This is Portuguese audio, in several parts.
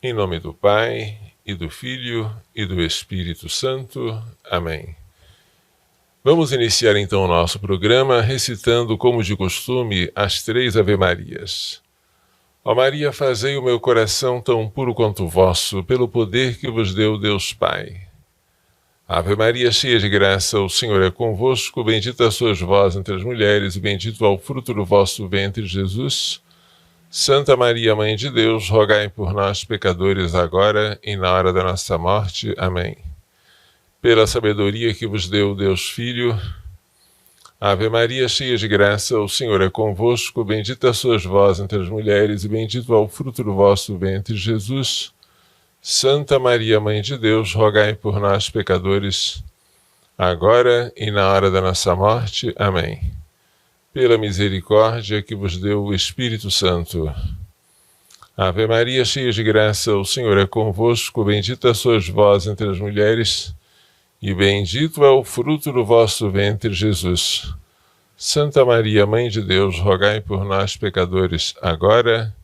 Em nome do Pai, e do Filho, e do Espírito Santo. Amém. Vamos iniciar então o nosso programa recitando, como de costume, as 3 Ave-Marias. Ó Maria, fazei o meu coração tão puro quanto o vosso, pelo poder que vos deu Deus Pai. Ave Maria, cheia de graça, o Senhor é convosco, bendita sois vós entre as mulheres, e bendito é o fruto do vosso ventre, Jesus. Santa Maria, Mãe de Deus, rogai por nós, pecadores, agora e na hora da nossa morte. Amém. Pela sabedoria que vos deu Deus Filho. Ave Maria, cheia de graça, o Senhor é convosco, bendita sois vós entre as mulheres, e bendito é o fruto do vosso ventre, Jesus. Santa Maria, Mãe de Deus, rogai por nós, pecadores, agora e na hora da nossa morte. Amém. Pela misericórdia que vos deu o Espírito Santo. Ave Maria, cheia de graça, o Senhor é convosco, bendita sois vós entre as mulheres, e bendito é o fruto do vosso ventre, Jesus. Santa Maria, Mãe de Deus, rogai por nós, pecadores, agora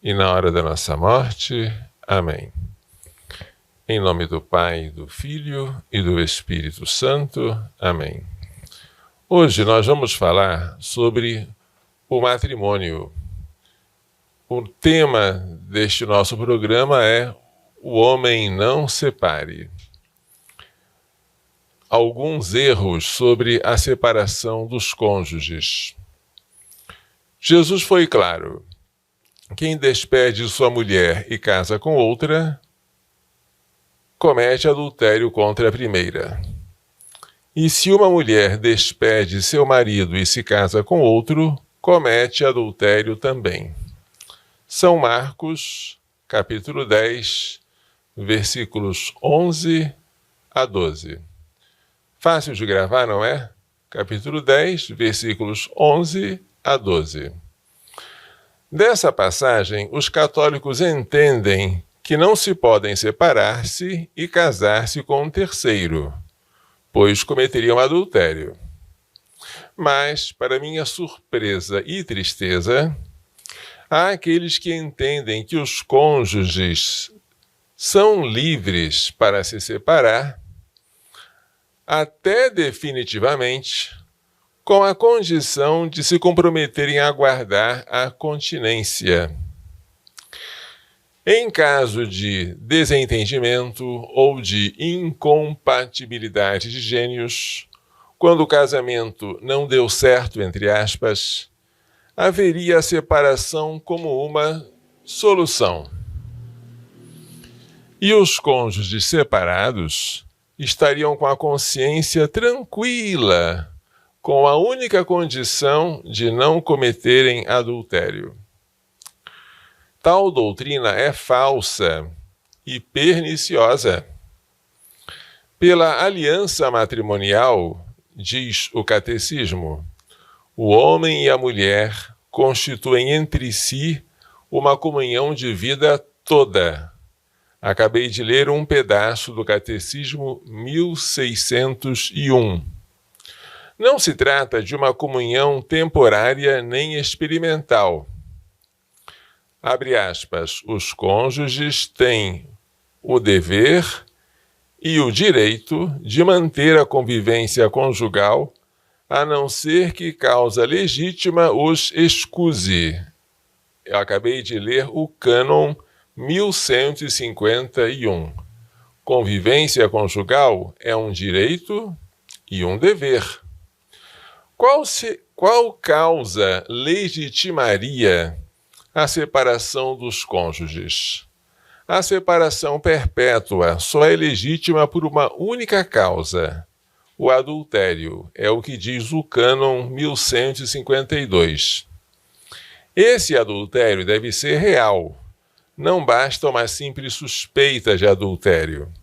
e na hora da nossa morte. Amém. Em nome do Pai, do Filho e do Espírito Santo. Amém. Hoje nós vamos falar sobre o matrimônio. O tema deste nosso programa é O Homem Não Separe. Alguns erros sobre a separação dos cônjuges. Jesus foi claro: quem despede sua mulher e casa com outra, comete adultério contra a primeira. E se uma mulher despede seu marido e se casa com outro, comete adultério também. São Marcos, capítulo 10, versículos 11 a 12. Fácil de gravar, não é? Capítulo 10, versículos 11 a 12. Dessa passagem, os católicos entendem que não se podem separar-se e casar-se com um terceiro, pois cometeriam adultério. Mas, para minha surpresa e tristeza, há aqueles que entendem que os cônjuges são livres para se separar, até definitivamente, com a condição de se comprometerem a guardar a continência. Em caso de desentendimento ou de incompatibilidade de gênios, quando o casamento não deu certo, entre aspas, haveria a separação como uma solução. E os cônjuges separados estariam com a consciência tranquila, com a única condição de não cometerem adultério. Tal doutrina é falsa e perniciosa. Pela aliança matrimonial, diz o catecismo, o homem e a mulher constituem entre si uma comunhão de vida toda. Acabei de ler um pedaço do catecismo 1601. Não se trata de uma comunhão temporária nem experimental. Abre aspas, os cônjuges têm o dever e o direito de manter a convivência conjugal, a não ser que causa legítima os excuse. Eu acabei de ler o cânon 1151. Convivência conjugal é um direito e um dever. Qual causa legitimaria a separação dos cônjuges? A separação perpétua só é legítima por uma única causa: o adultério. É o que diz o cânon 1152. Esse adultério deve ser real. Não basta uma simples suspeita de adultério.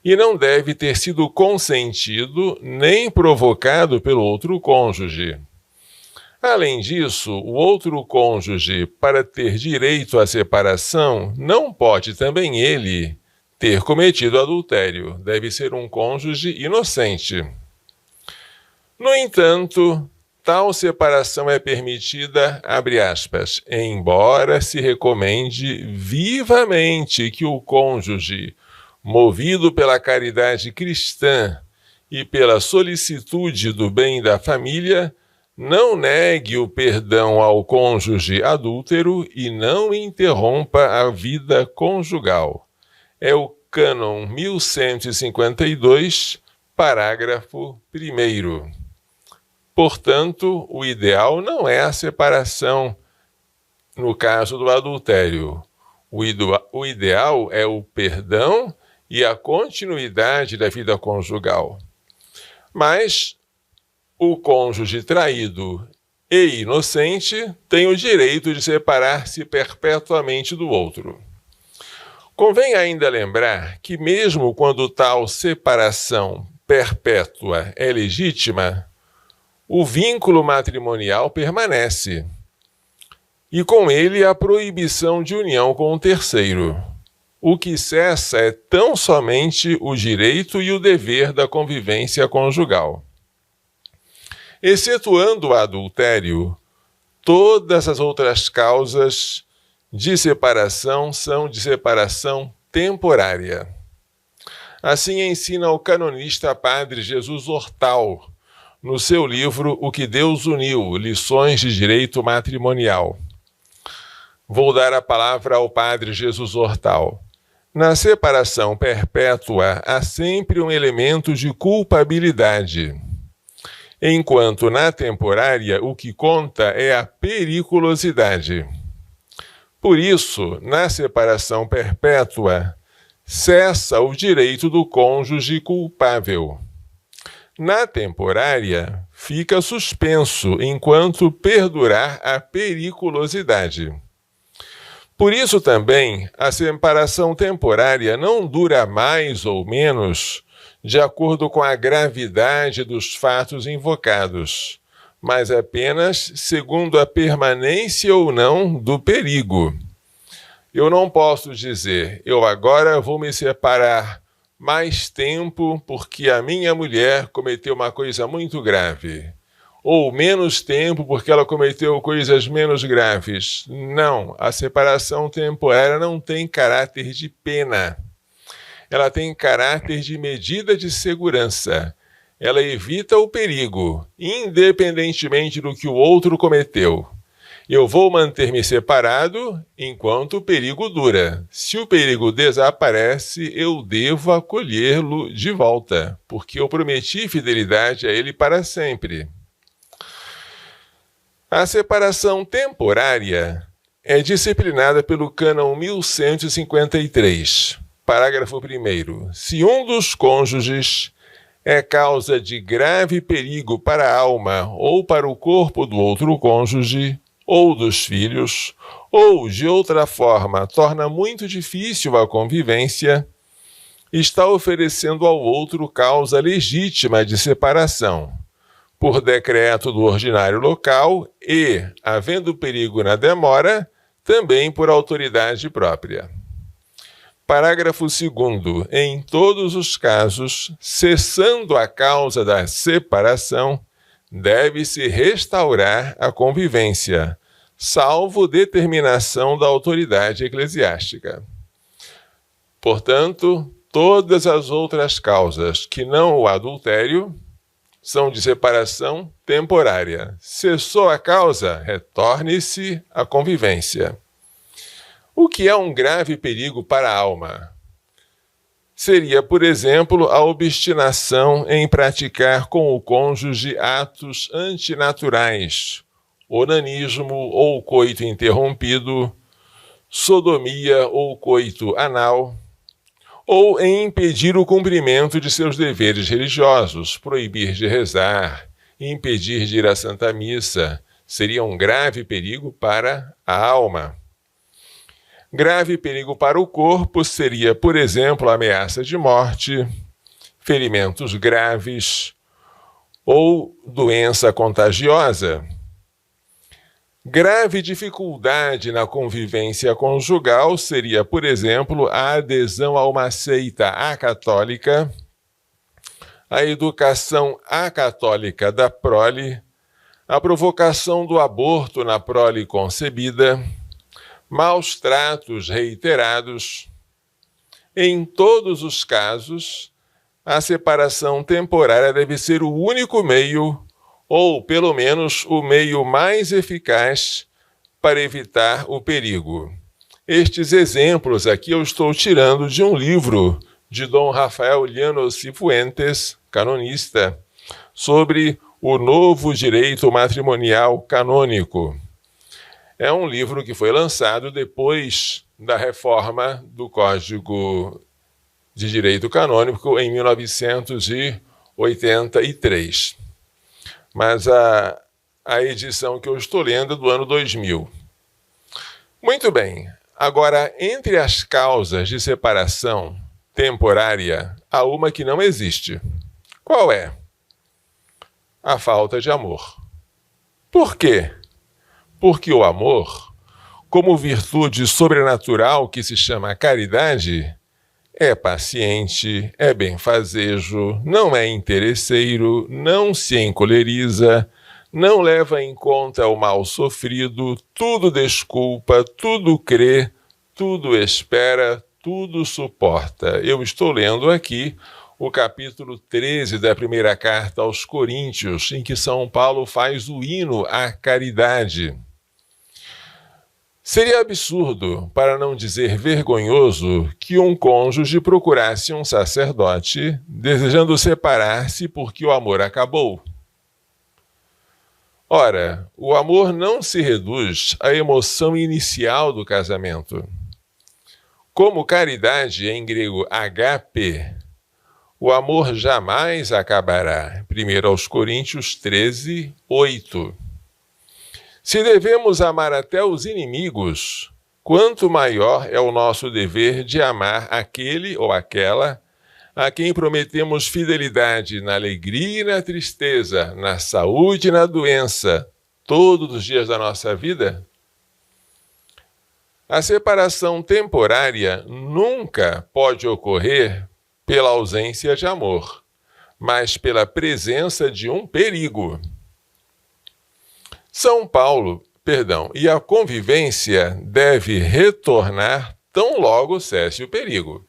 E não deve ter sido consentido nem provocado pelo outro cônjuge. Além disso, o outro cônjuge, para ter direito à separação, não pode também ele ter cometido adultério. Deve ser um cônjuge inocente. No entanto, Tal separação é permitida, abre aspas, embora se recomende vivamente que o cônjuge, movido pela caridade cristã e pela solicitude do bem da família, não negue o perdão ao cônjuge adúltero e não interrompa a vida conjugal. É o cânon 1152, parágrafo 1º. Portanto, o ideal não é a separação no caso do adultério. O ideal é o perdão e a continuidade da vida conjugal. Mas o cônjuge traído e inocente tem o direito de separar-se perpetuamente do outro. Convém ainda lembrar que mesmo quando tal separação perpétua é legítima, o vínculo matrimonial permanece, e com ele a proibição de união com o terceiro. O que cessa é tão somente o direito e o dever da convivência conjugal. Excetuando o adultério, todas as outras causas de separação são de separação temporária. Assim ensina o canonista Padre Jesus Hortal, no seu livro O que Deus Uniu, Lições de Direito Matrimonial. Vou dar a palavra ao Padre Jesus Hortal. Na separação perpétua há sempre um elemento de culpabilidade, enquanto na temporária o que conta é a periculosidade. Por isso, na separação perpétua, cessa o direito do cônjuge culpável. Na temporária, fica suspenso enquanto perdurar a periculosidade. Por isso também, a separação temporária não dura mais ou menos de acordo com a gravidade dos fatos invocados, mas apenas segundo a permanência ou não do perigo. Eu não posso dizer, eu agora vou me separar mais tempo porque a minha mulher cometeu uma coisa muito grave, ou menos tempo porque ela cometeu coisas menos graves. Não, a separação temporária não tem caráter de pena. Ela tem caráter de medida de segurança. Ela evita o perigo, independentemente do que o outro cometeu. Eu vou manter-me separado enquanto o perigo dura. Se o perigo desaparece, eu devo acolhê-lo de volta, porque eu prometi fidelidade a ele para sempre. A separação temporária é disciplinada pelo cânon 1153, parágrafo 1º. Se um dos cônjuges é causa de grave perigo para a alma ou para o corpo do outro cônjuge, ou dos filhos, ou de outra forma torna muito difícil a convivência, está oferecendo ao outro causa legítima de separação, por decreto do ordinário local e, havendo perigo na demora, também por autoridade própria. Parágrafo 2º. Em todos os casos, cessando a causa da separação, deve-se restaurar a convivência, salvo determinação da autoridade eclesiástica. Portanto, todas as outras causas que não o adultério são de separação temporária. Cessou a causa, retorne-se à convivência. O que é um grave perigo para a alma? Seria, por exemplo, a obstinação em praticar com o cônjuge atos antinaturais, onanismo ou coito interrompido, sodomia ou coito anal, ou em impedir o cumprimento de seus deveres religiosos, proibir de rezar, impedir de ir à Santa Missa, seria um grave perigo para a alma. Grave perigo para o corpo seria, por exemplo, a ameaça de morte, ferimentos graves ou doença contagiosa. Grave dificuldade na convivência conjugal seria, por exemplo, a adesão a uma seita acatólica, a educação acatólica da prole, a provocação do aborto na prole concebida, maus tratos reiterados. Em todos os casos, a separação temporária deve ser o único meio, ou pelo menos o meio mais eficaz para evitar o perigo. Estes exemplos aqui eu estou tirando de um livro de Dom Rafael Llanos Cifuentes, canonista, sobre o novo direito matrimonial canônico. É um livro que foi lançado depois da reforma do Código de Direito Canônico em 1983. Mas a edição que eu estou lendo é do ano 2000. Muito bem. Agora, entre as causas de separação temporária, há uma que não existe. Qual é? A falta de amor. Por quê? Porque o amor, como virtude sobrenatural que se chama caridade, é paciente, é benfazejo, não é interesseiro, não se encoleriza, não leva em conta o mal sofrido, tudo desculpa, tudo crê, tudo espera, tudo suporta. Eu estou lendo aqui o capítulo 13 da primeira carta aos Coríntios, em que São Paulo faz o hino à caridade. Seria absurdo, para não dizer vergonhoso, que um cônjuge procurasse um sacerdote, desejando separar-se porque o amor acabou. Ora, o amor não se reduz à emoção inicial do casamento. Como caridade, em grego agape, o amor jamais acabará. 1 aos Coríntios 13, 8. Se devemos amar até os inimigos, quanto maior é o nosso dever de amar aquele ou aquela a quem prometemos fidelidade na alegria e na tristeza, na saúde e na doença, todos os dias da nossa vida? A separação temporária nunca pode ocorrer pela ausência de amor, mas pela presença de um perigo. E a convivência deve retornar tão logo cesse o perigo.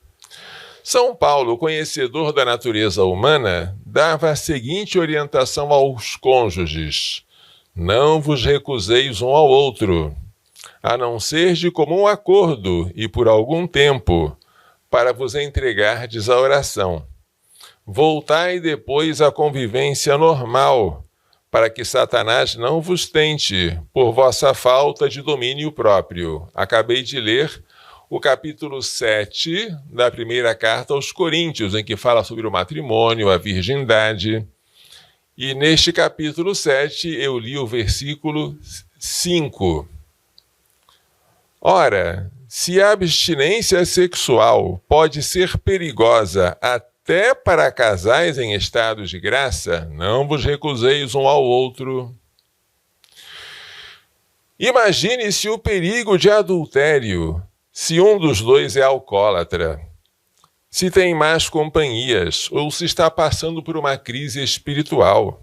São Paulo, conhecedor da natureza humana, dava a seguinte orientação aos cônjuges: não vos recuseis um ao outro, a não ser de comum acordo e por algum tempo, para vos entregardes à oração. Voltai depois à convivência normal, para que Satanás não vos tente, por vossa falta de domínio próprio. Acabei de ler o capítulo 7 da primeira carta aos Coríntios, em que fala sobre o matrimônio, a virgindade. E neste capítulo 7 eu li o versículo 5. Ora, se a abstinência sexual pode ser perigosa até para casais em estado de graça, não vos recuseis um ao outro. Imagine-se o perigo de adultério se um dos dois é alcoólatra, se tem más companhias ou se está passando por uma crise espiritual.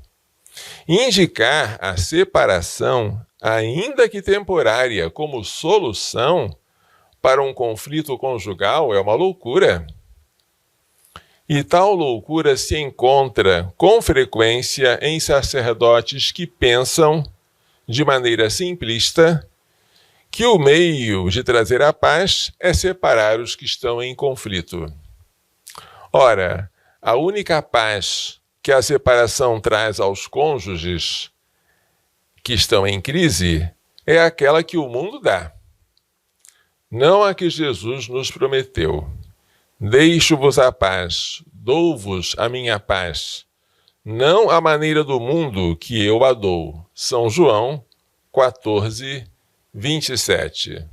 Indicar a separação, ainda que temporária, como solução para um conflito conjugal é uma loucura. E tal loucura se encontra com frequência em sacerdotes que pensam, de maneira simplista, que o meio de trazer a paz é separar os que estão em conflito. Ora, a única paz que a separação traz aos cônjuges que estão em crise é aquela que o mundo dá, não a que Jesus nos prometeu. Deixo-vos a paz, dou-vos a minha paz, não a maneira do mundo que eu a dou. São João 14, 27.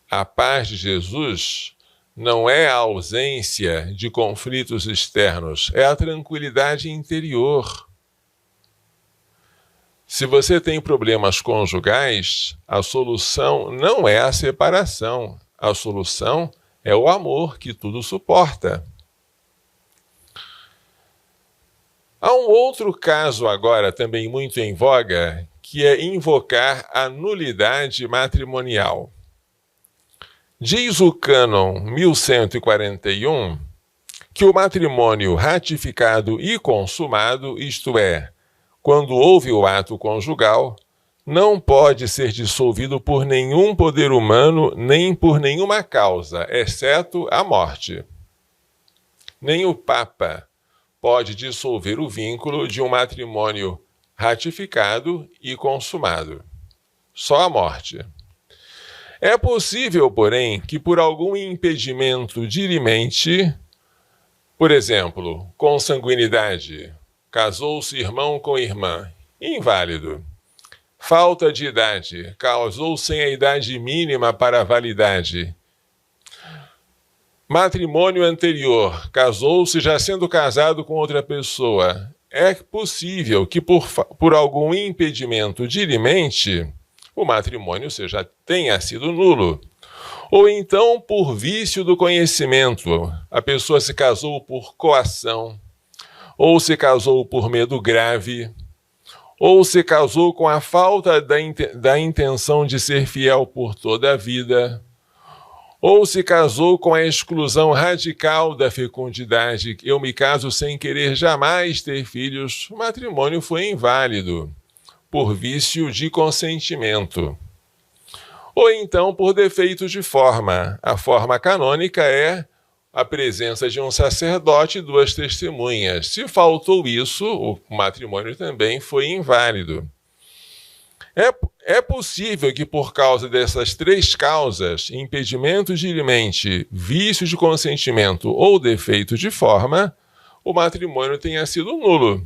A paz de Jesus não é a ausência de conflitos externos, é a tranquilidade interior. Se você tem problemas conjugais, a solução não é a separação, a solução é o amor que tudo suporta. Há um outro caso agora também muito em voga, que é invocar a nulidade matrimonial. Diz o cânon 1141 que o matrimônio ratificado e consumado, isto é, quando houve o ato conjugal, não pode ser dissolvido por nenhum poder humano nem por nenhuma causa, exceto a morte. Nem o Papa pode dissolver o vínculo de um matrimônio ratificado e consumado. Só a morte. É possível, porém, que por algum impedimento dirimente, por exemplo, consanguinidade, casou-se irmão com irmã, inválido. Falta de idade, casou sem a idade mínima para a validade. Matrimônio anterior, casou-se já sendo casado com outra pessoa. É possível que por algum impedimento dirimente, o matrimônio já tenha sido nulo. Ou então por vício do conhecimento, a pessoa se casou por coação, ou se casou por medo grave, ou se casou com a falta da intenção de ser fiel por toda a vida, ou se casou com a exclusão radical da fecundidade, eu me caso sem querer jamais ter filhos, o matrimônio foi inválido, por vício de consentimento. Ou então por defeito de forma. A forma canônica é a presença de um sacerdote e 2 testemunhas. Se faltou isso, o matrimônio também foi inválido. É possível que por causa dessas 3 causas, impedimento dirimente, vício de consentimento ou defeito de forma, o matrimônio tenha sido nulo.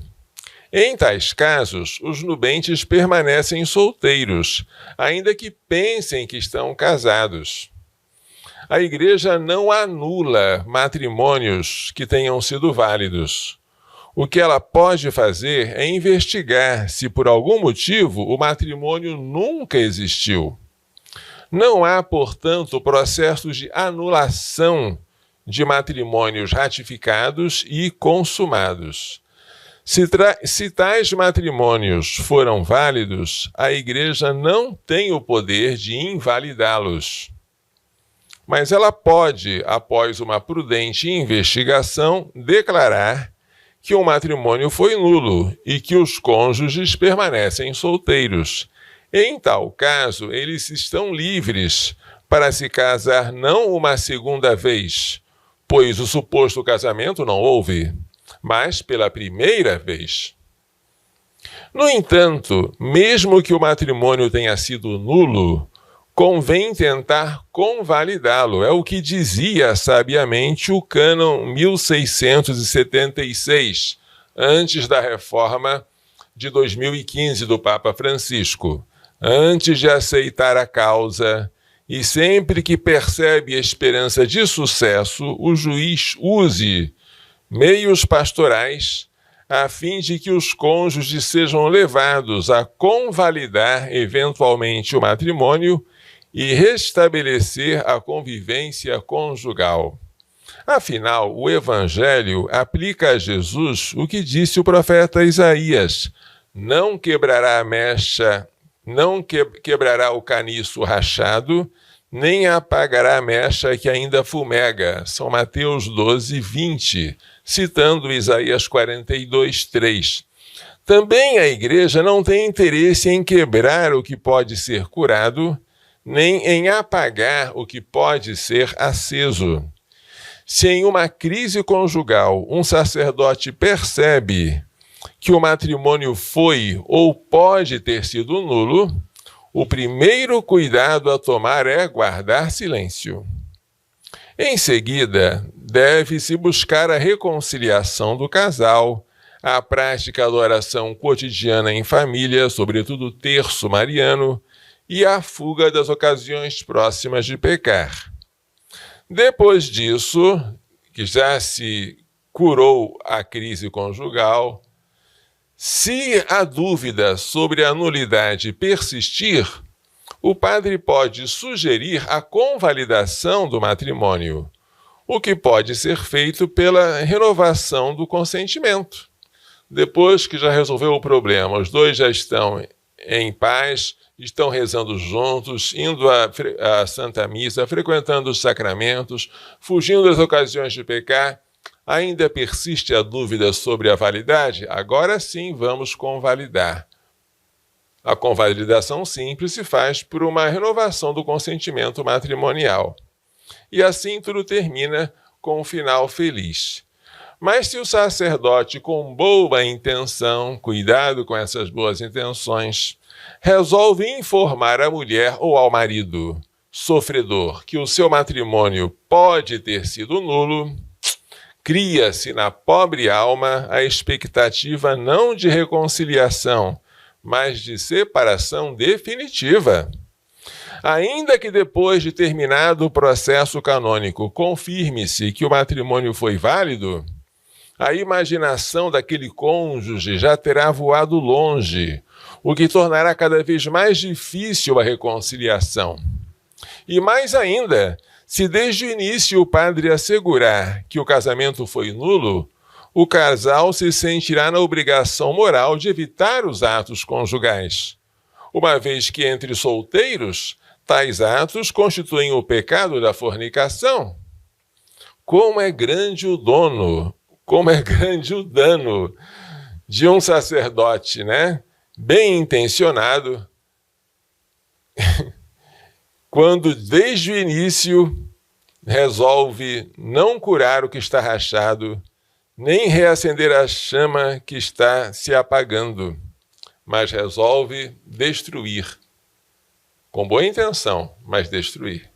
Em tais casos, os nubentes permanecem solteiros, ainda que pensem que estão casados. A Igreja não anula matrimônios que tenham sido válidos. O que ela pode fazer é investigar se, por algum motivo, o matrimônio nunca existiu. Não há, portanto, processos de anulação de matrimônios ratificados e consumados. Se tais matrimônios foram válidos, a Igreja não tem o poder de invalidá-los. Mas ela pode, após uma prudente investigação, declarar que o matrimônio foi nulo e que os cônjuges permanecem solteiros. Em tal caso, eles estão livres para se casar não uma segunda vez, pois o suposto casamento não houve, mas pela primeira vez. No entanto, mesmo que o matrimônio tenha sido nulo, convém tentar convalidá-lo. É o que dizia sabiamente o cânon 1676, antes da reforma de 2015 do Papa Francisco. Antes de aceitar a causa, e sempre que percebe esperança de sucesso, o juiz use meios pastorais a fim de que os cônjuges sejam levados a convalidar eventualmente o matrimônio e restabelecer a convivência conjugal. Afinal, o Evangelho aplica a Jesus o que disse o profeta Isaías: não quebrará a mecha, não quebrará o caniço rachado, nem apagará a mecha que ainda fumega. São Mateus 12, 20, citando Isaías 42, 3. Também a Igreja não tem interesse em quebrar o que pode ser curado, nem em apagar o que pode ser aceso. Se em uma crise conjugal um sacerdote percebe que o matrimônio foi ou pode ter sido nulo, o primeiro cuidado a tomar é guardar silêncio. Em seguida, deve-se buscar a reconciliação do casal, a prática da oração cotidiana em família, sobretudo o terço mariano, e a fuga das ocasiões próximas de pecar. Depois disso, que já se curou a crise conjugal, se a dúvida sobre a nulidade persistir, o padre pode sugerir a convalidação do matrimônio, o que pode ser feito pela renovação do consentimento. Depois que já resolveu o problema, os dois já estão em paz, estão rezando juntos, indo à Santa Missa, frequentando os sacramentos, fugindo das ocasiões de pecar, ainda persiste a dúvida sobre a validade? Agora sim vamos convalidar. A convalidação simples se faz por uma renovação do consentimento matrimonial. E assim tudo termina com um final feliz. Mas se o sacerdote, com boa intenção, cuidado com essas boas intenções, resolve informar à mulher ou ao marido sofredor que o seu matrimônio pode ter sido nulo, cria-se na pobre alma a expectativa não de reconciliação, mas de separação definitiva. Ainda que depois de terminado o processo canônico confirme-se que o matrimônio foi válido, a imaginação daquele cônjuge já terá voado longe, o que tornará cada vez mais difícil a reconciliação. E mais ainda, se desde o início o padre assegurar que o casamento foi nulo, o casal se sentirá na obrigação moral de evitar os atos conjugais, uma vez que entre solteiros, tais atos constituem o pecado da fornicação. Como é grande o dano de um sacerdote, bem intencionado, quando desde o início resolve não curar o que está rachado, nem reacender a chama que está se apagando, mas resolve destruir. Com boa intenção, mas destruir.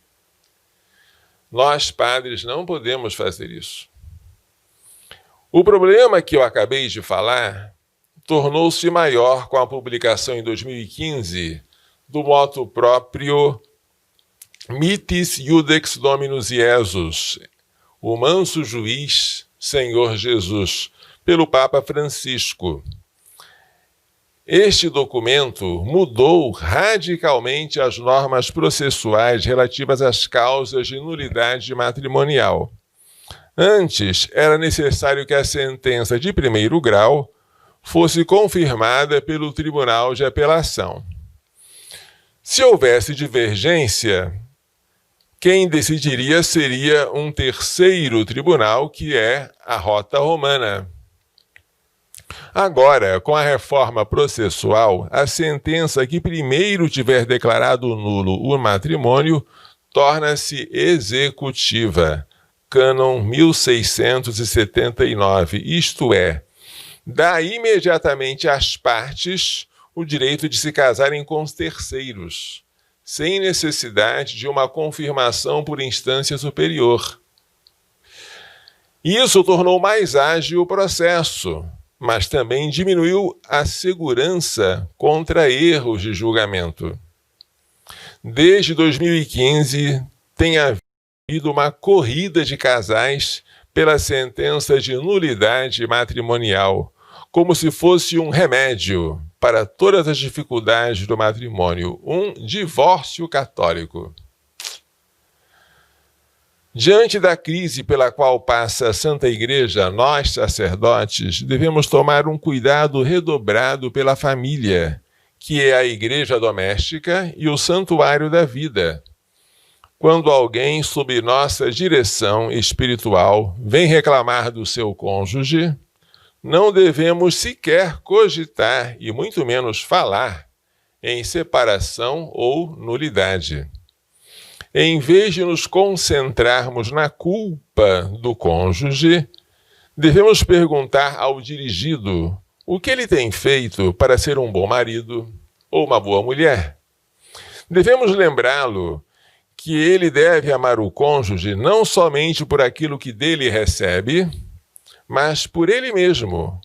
Nós, padres, não podemos fazer isso. O problema que eu acabei de falar tornou-se maior com a publicação em 2015 do motu próprio Mitis Iudex Dominus Iesus, o manso juiz Senhor Jesus, pelo Papa Francisco. Este documento mudou radicalmente as normas processuais relativas às causas de nulidade matrimonial. Antes, era necessário que a sentença de primeiro grau fosse confirmada pelo Tribunal de Apelação. Se houvesse divergência, quem decidiria seria um terceiro tribunal, que é a Rota Romana. Agora, com a reforma processual, a sentença que primeiro tiver declarado nulo o matrimônio torna-se executiva. Cânon 1679, isto é, dá imediatamente às partes o direito de se casarem com os terceiros, sem necessidade de uma confirmação por instância superior. Isso tornou mais ágil o processo, mas também diminuiu a segurança contra erros de julgamento. Desde 2015, tem havido uma corrida de casais pela sentença de nulidade matrimonial, como se fosse um remédio para todas as dificuldades do matrimônio, um divórcio católico. Diante da crise pela qual passa a Santa Igreja, nós, sacerdotes, devemos tomar um cuidado redobrado pela família, que é a igreja doméstica e o santuário da vida. Quando alguém, sob nossa direção espiritual, vem reclamar do seu cônjuge, não devemos sequer cogitar, e muito menos falar, em separação ou nulidade. Em vez de nos concentrarmos na culpa do cônjuge, devemos perguntar ao dirigido o que ele tem feito para ser um bom marido ou uma boa mulher. Devemos lembrá-lo que ele deve amar o cônjuge não somente por aquilo que dele recebe, mas por ele mesmo,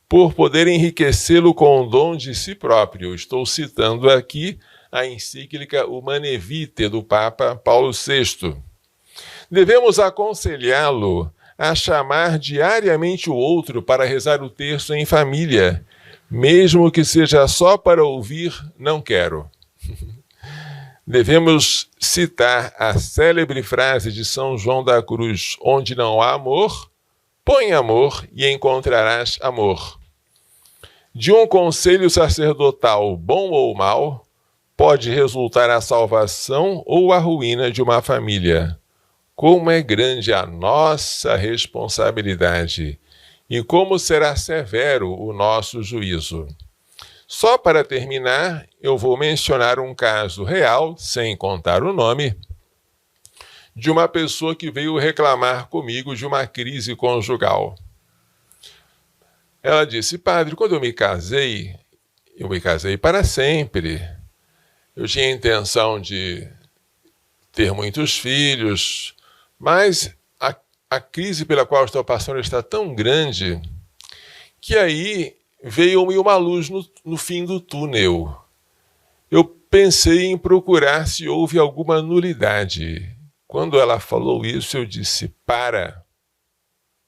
por poder enriquecê-lo com o dom de si próprio. Estou citando aqui a encíclica Humanae Vitae do Papa Paulo VI. Devemos aconselhá-lo a chamar diariamente o outro para rezar o terço em família, mesmo que seja só para ouvir "não quero". Devemos citar a célebre frase de São João da Cruz: onde não há amor, põe amor e encontrarás amor. De um conselho sacerdotal, bom ou mau, pode resultar a salvação ou a ruína de uma família. Como é grande a nossa responsabilidade e como será severo o nosso juízo. Só para terminar, eu vou mencionar um caso real, sem contar o nome, de uma pessoa que veio reclamar comigo de uma crise conjugal. Ela disse: padre, quando eu me casei para sempre. Eu tinha a intenção de ter muitos filhos, mas a crise pela qual estou passando está tão grande que aí veio-me uma luz no fim do túnel. Eu pensei em procurar se houve alguma nulidade. Quando ela falou isso, eu disse: para,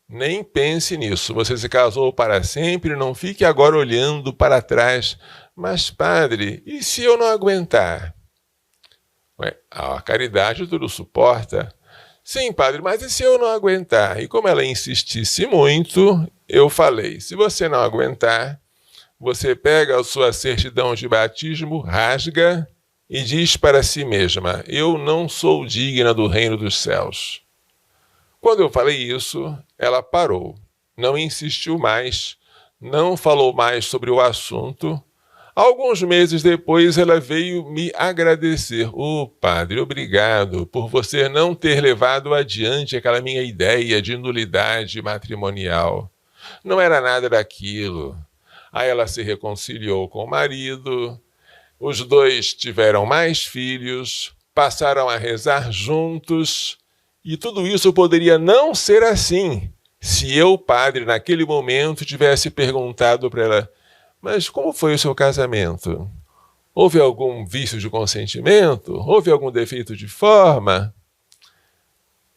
nem pense nisso. Você se casou para sempre, não fique agora olhando para trás. Mas, padre, e se eu não aguentar? Ué, a caridade tudo suporta. Sim, padre, mas e se eu não aguentar? E como ela insistisse muito, eu falei: se você não aguentar, você pega a sua certidão de batismo, rasga e diz para si mesma: eu não sou digna do reino dos céus. Quando eu falei isso, ela parou, não insistiu mais, não falou mais sobre o assunto. Alguns meses depois, ela veio me agradecer. Padre, obrigado por você não ter levado adiante aquela minha ideia de nulidade matrimonial. Não era nada daquilo. Aí ela se reconciliou com o marido, os dois tiveram mais filhos, passaram a rezar juntos, e tudo isso poderia não ser assim se eu, padre, naquele momento tivesse perguntado para ela: mas como foi o seu casamento? Houve algum vício de consentimento? Houve algum defeito de forma?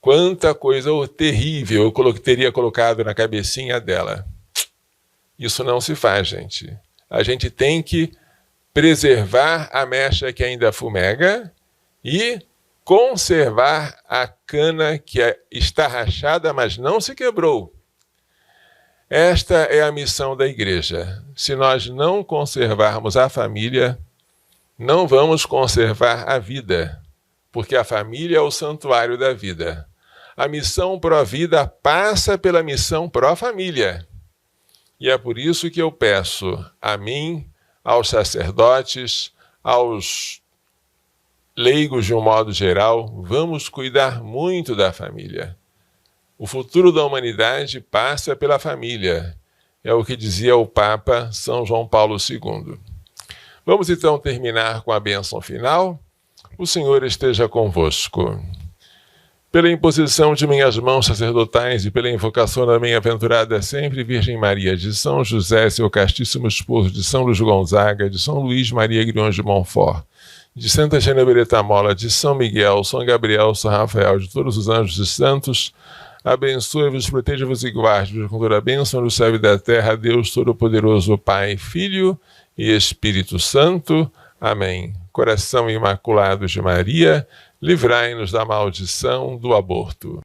Quanta coisa terrível eu teria colocado na cabecinha dela. Isso não se faz, gente. A gente tem que preservar a mecha que ainda fumega e conservar a cana que está rachada, mas não se quebrou. Esta é a missão da igreja. Se nós não conservarmos a família, não vamos conservar a vida, porque a família é o santuário da vida. A missão pró-vida passa pela missão pró-família. E é por isso que eu peço a mim, aos sacerdotes, aos leigos de um modo geral, vamos cuidar muito da família. O futuro da humanidade passa pela família. É o que dizia o Papa São João Paulo II. Vamos então terminar com a bênção final. O Senhor esteja convosco. Pela imposição de minhas mãos sacerdotais e pela invocação da bem-aventurada sempre Virgem Maria, de São José, seu castíssimo esposo, de São Luís Gonzaga, de São Luís Maria Griões de Montfort, de Santa Genevieve Mola, de São Miguel, São Gabriel, São Rafael, de todos os anjos e santos, abençoe-vos, proteja-vos e guarde-vos com toda a bênção do céu e da terra, Deus Todo-Poderoso, Pai, Filho e Espírito Santo. Amém. Coração Imaculado de Maria, livrai-nos da maldição do aborto.